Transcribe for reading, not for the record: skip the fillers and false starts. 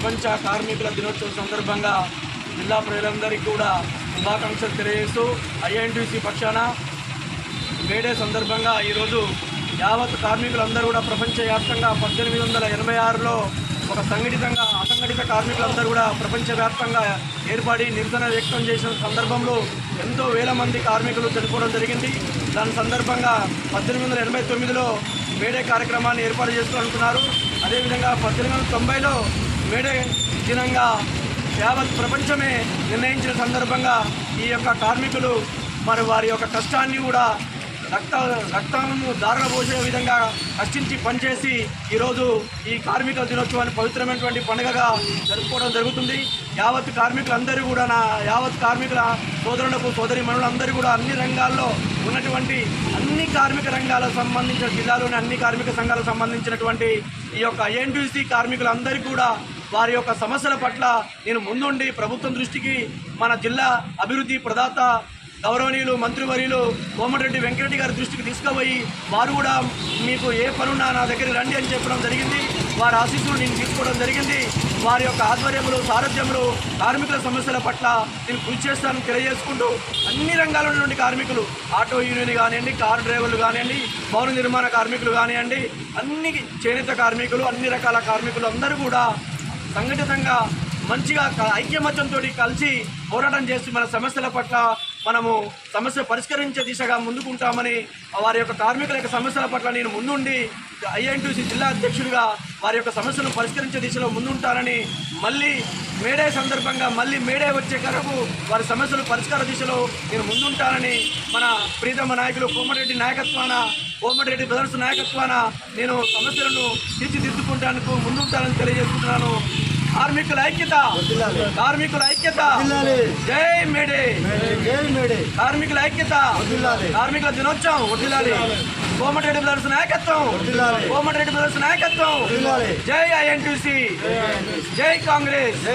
ప్రపంచ కార్మికుల దినోత్సవం సందర్భంగా జిల్లా ప్రజలందరికీ కూడా శుభాకాంక్షలు తెలియజేస్తూ ఐఎన్టీసీ పక్షాన మేడే సందర్భంగా ఈరోజు యావత్ కార్మికులందరూ కూడా ప్రపంచవ్యాప్తంగా 1886లో ఒక అసంఘటిత కార్మికులందరూ కూడా ప్రపంచవ్యాప్తంగా ఏర్పడి నిరసన వ్యక్తం చేసిన సందర్భంలో ఎంతో వేల మంది కార్మికులు చనిపోవడం జరిగింది. దాని సందర్భంగా 1889లో మేడే కార్యక్రమాన్ని ఏర్పాటు చేసుకోవాలనుకున్నారు. అదేవిధంగా 1890లో మేడే దినంగా యావత్ ప్రపంచమే నిర్ణయించిన సందర్భంగా ఈ యొక్క కార్మికులు మరి వారి యొక్క కష్టాన్ని కూడా రక్తము దారుణ పోసే విధంగా కష్టించి పనిచేసి ఈరోజు ఈ కార్మికుల దినోత్సవాన్ని పవిత్రమైనటువంటి పండుగగా జరుపుకోవడం జరుగుతుంది. యావత్ కార్మికులందరూ కూడా యావత్ కార్మికుల సోదరులకు సోదరీమణులందరూ కూడా అన్ని రంగాల్లో ఉన్నటువంటి అన్ని కార్మిక రంగాలకు సంబంధించిన జిల్లాలోని అన్ని కార్మిక సంఘాలకు సంబంధించినటువంటి ఈ యొక్క ఐఎన్టీసీ కార్మికులందరికీ కూడా వారి యొక్క సమస్యల పట్ల నేను ముందుండి ప్రభుత్వం దృష్టికి మన జిల్లా అభివృద్ధి ప్రదాత గౌరవనీయులు మంత్రివర్యులు కోమటిరెడ్డి వెంకటరెడ్డి గారి దృష్టికి తీసుకుపోయి వారు కూడా మీకు ఏ పనున్నా నా దగ్గరికి రండి అని చెప్పడం జరిగింది. వారి ఆశీస్సులు నేను తీసుకోవడం జరిగింది. వారి యొక్క ఆధ్వర్యములు సారథ్యములు కార్మికుల సమస్యల పట్ల నేను కృషి చేస్తానని తెలియజేసుకుంటూ అన్ని రంగాల నుండి కార్మికులు ఆటో యూనియన్ కానివ్వండి, కారు డ్రైవర్లు కానివ్వండి, భవన నిర్మాణ కార్మికులు కానివ్వండి, అన్ని చేనేత కార్మికులు అన్ని రకాల కార్మికులు అందరూ కూడా సంఘటితంగా మంచిగా ఐక్యమత్యంతో కలిసి పోరాటం చేసి మన సమస్యల పట్ల మనము సమస్య పరిష్కరించే దిశగా ముందుకుంటామని వారి యొక్క కార్మికుల యొక్క సమస్యల పట్ల నేను ముందుండి ఐఎన్టీసీ జిల్లా అధ్యక్షుడిగా వారి యొక్క సమస్యలను పరిష్కరించే దిశలో ముందుంటానని మళ్ళీ మేడే సందర్భంగా మళ్ళీ మేడే వచ్చే వరకు వారి సమస్యలు పరిష్కార దిశలో నేను ముందుంటానని మన ప్రీతమ నాయకులు కోమటిరెడ్డి బ్రదర్స్ నాయకత్వాన నేను సమస్యలను తీర్చిదిద్దుకుంటానికి ముందుంటానని తెలియజేసుకుంటున్నాను. కార్మికుల ఐక్యత, కార్మికుల ఐక్యత, జై మేడే, కార్మికుల ఐక్యత, కార్మికుల దినోత్సవం వర్ధిల్లాలి. కోమటిరెడ్డి బ్రదర్స్ నాయకత్వం, కోమటిరెడ్డి బ్రదర్స్ నాయకత్వం, జై ఐఎన్టీసీ, జై కాంగ్రెస్.